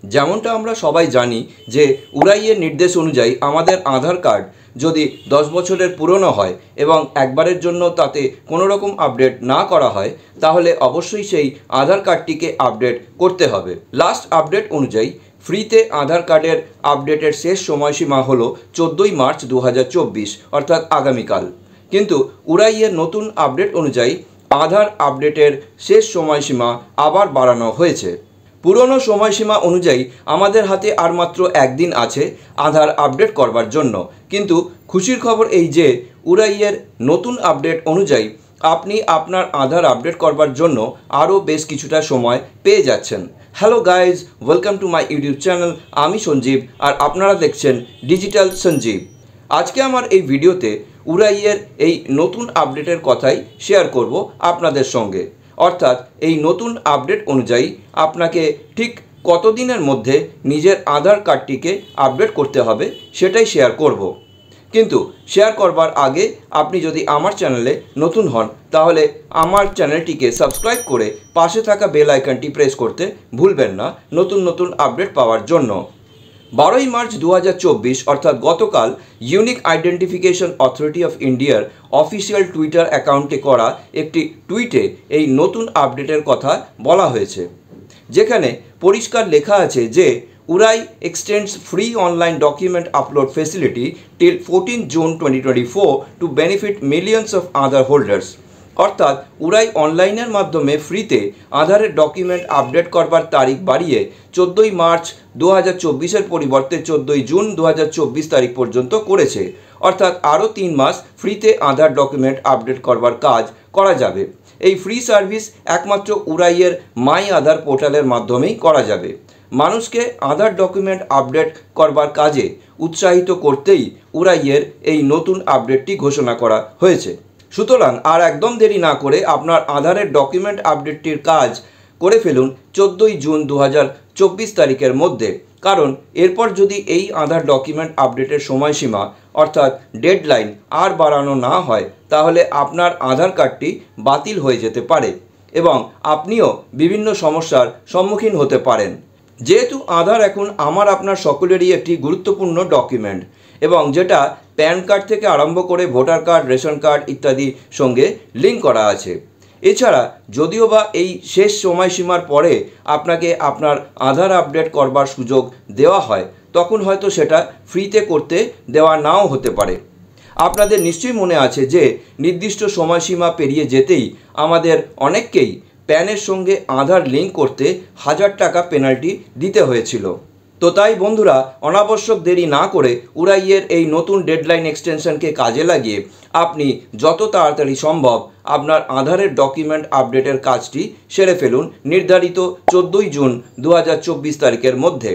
যেমনটা আমরা সবাই জানি যে উড়াইয়ের নির্দেশ অনুযায়ী আমাদের আধার কার্ড যদি 10 বছরের পুরনো হয় এবং একবারের জন্য তাতে কোনো রকম আপডেট না করা হয় তাহলে অবশ্যই সেই আধার কার্ডটিকে আপডেট করতে হবে। লাস্ট আপডেট অনুযায়ী ফ্রিতে আধার কার্ডের আপডেটের শেষ সময়সীমা হলো 14ই মার্চ 2024 অর্থাৎ আগামীকাল। কিন্তু উড়াইয়ের নতুন আপডেট অনুযায়ী আধার আপডেটের শেষ সময়সীমা আবার বাড়ানো হয়েছে। পুরনো সময়সীমা অনুযায়ী আমাদের হাতে আর মাত্র একদিন আছে আধার আপডেট করবার জন্য, কিন্তু খুশির খবর এই যে উড়াইয়ের নতুন আপডেট অনুযায়ী আপনি আপনার আধার আপডেট করবার জন্য আরও বেশ কিছুটা সময় পেয়ে যাচ্ছেন। Hello guys, welcome to my YouTube channel. আমি সঞ্জীব আর আপনারা দেখছেন ডিজিটাল সঞ্জীব। আজকে আমার এই ভিডিওতে উড়াইয়ের এই নতুন আপডেটের কথাই শেয়ার করব আপনাদের সঙ্গে। অর্থাৎ এই নতুন আপডেট অনুযায়ী আপনাকে ঠিক কতদিনের মধ্যে নিজের আধার কার্ডটিকে আপডেট করতে হবে সেটাই শেয়ার করব। কিন্তু শেয়ার করবার আগে আপনি যদি আমার চ্যানেলে নতুন হন তাহলে আমার চ্যানেলটিকে সাবস্ক্রাইব করে পাশে থাকা বেল আইকনটি প্রেস করতে ভুলবেন না নতুন নতুন আপডেট পাওয়ার জন্য। 12ই মার্চ 2024 অর্থাৎ গতকাল ইউনিক আইডেন্টিফিকেশন অথরিটি অফ ইন্ডিয়ার অফিসিয়াল টুইটার অ্যাকাউন্টে করা একটি টুইটে এই নতুন আপডেটের কথা বলা হয়েছে, যেখানে পরিষ্কার লেখা আছে যে উড়াই extends free online document upload facility till 14 June 2024 to benefit millions of Aadhaar holders। অর্থাৎ উড়াই অনলাইনের মাধ্যমে ফ্রিতে আধারের ডকুমেন্ট আপডেট করবার তারিখ বাড়িয়ে 14ই মার্চ 2024-এর পরিবর্তে 14ই জুন 2024 তারিখ পর্যন্ত করেছে। অর্থাৎ আরও 3 মাস ফ্রিতে আধার ডকুমেন্ট আপডেট করবার কাজ করা যাবে। এই ফ্রি সার্ভিস একমাত্র উড়াইয়ের মাই আধার পোর্টালের মাধ্যমেই করা যাবে। মানুষকে আধার ডকুমেন্ট আপডেট করবার কাজে উৎসাহিত করতেই উড়াইয়ের এই নতুন আপডেটটি ঘোষণা করা হয়েছে। সুতরাং আর একদম দেরি না করে আপনার আধারের ডকুমেন্ট আপডেটটির কাজ করে ফেলুন 14ই জুন 2024 তারিখের মধ্যে, কারণ এরপর যদি এই আধার ডকুমেন্ট আপডেটের সময়সীমা অর্থাৎ ডেডলাইন আর বাড়ানো না হয় তাহলে আপনার আধার কার্ডটি বাতিল হয়ে যেতে পারে এবং আপনিও বিভিন্ন সমস্যার সম্মুখীন হতে পারেন। যেহেতু আধার এখন আমার আপনার সকলেরই একটি গুরুত্বপূর্ণ ডকুমেন্ট এবং যেটা প্যান কার্ড থেকে আরম্ভ করে ভোটার কার্ড, রেশন কার্ড ইত্যাদি সঙ্গে লিঙ্ক করা আছে। এছাড়া যদিও বা এই শেষ সময়সীমার পরে আপনাকে আপনার আধার আপডেট করবার সুযোগ দেওয়া হয় তখন হয়তো সেটা ফ্রিতে করতে দেওয়া নাও হতে পারে। আপনাদের নিশ্চয়ই মনে আছে যে নির্দিষ্ট সময়সীমা পেরিয়ে যেতেই আমাদের অনেককেই প্যানের সঙ্গে আধার লিঙ্ক করতে 1000 টাকা পেনাল্টি দিতে হয়েছিল। তো তাই বন্ধুরা, অনাবশ্যক দেরি না করে উড়াইয়ের এই নতুন ডেডলাইন এক্সটেনশনকে কাজে লাগিয়ে আপনি যত তাড়াতাড়ি সম্ভব আপনার আধারের ডকুমেন্ট আপডেটের কাজটি সেরে ফেলুন নির্ধারিত 14ই জুন 2024 তারিখের মধ্যে।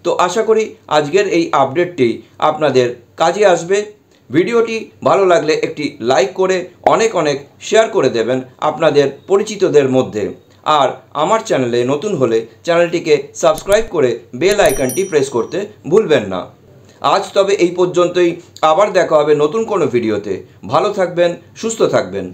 তো আশা করি আজকের এই আপডেটটি আপনাদের কাজে আসবে। ভিডিওটি ভালো লাগলে একটি লাইক করে অনেক শেয়ার করে দেবেন আপনাদের পরিচিতদের মধ্যে। আর আমার চ্যানেলে নতুন হলে চ্যানেলটিকে সাবস্ক্রাইব করে বেল আইকনটি প্রেস করতে ভুলবেন না। আজ তবে এই পর্যন্তই, আবার দেখা হবে নতুন কোনো ভিডিওতে। ভালো থাকবেন, সুস্থ থাকবেন।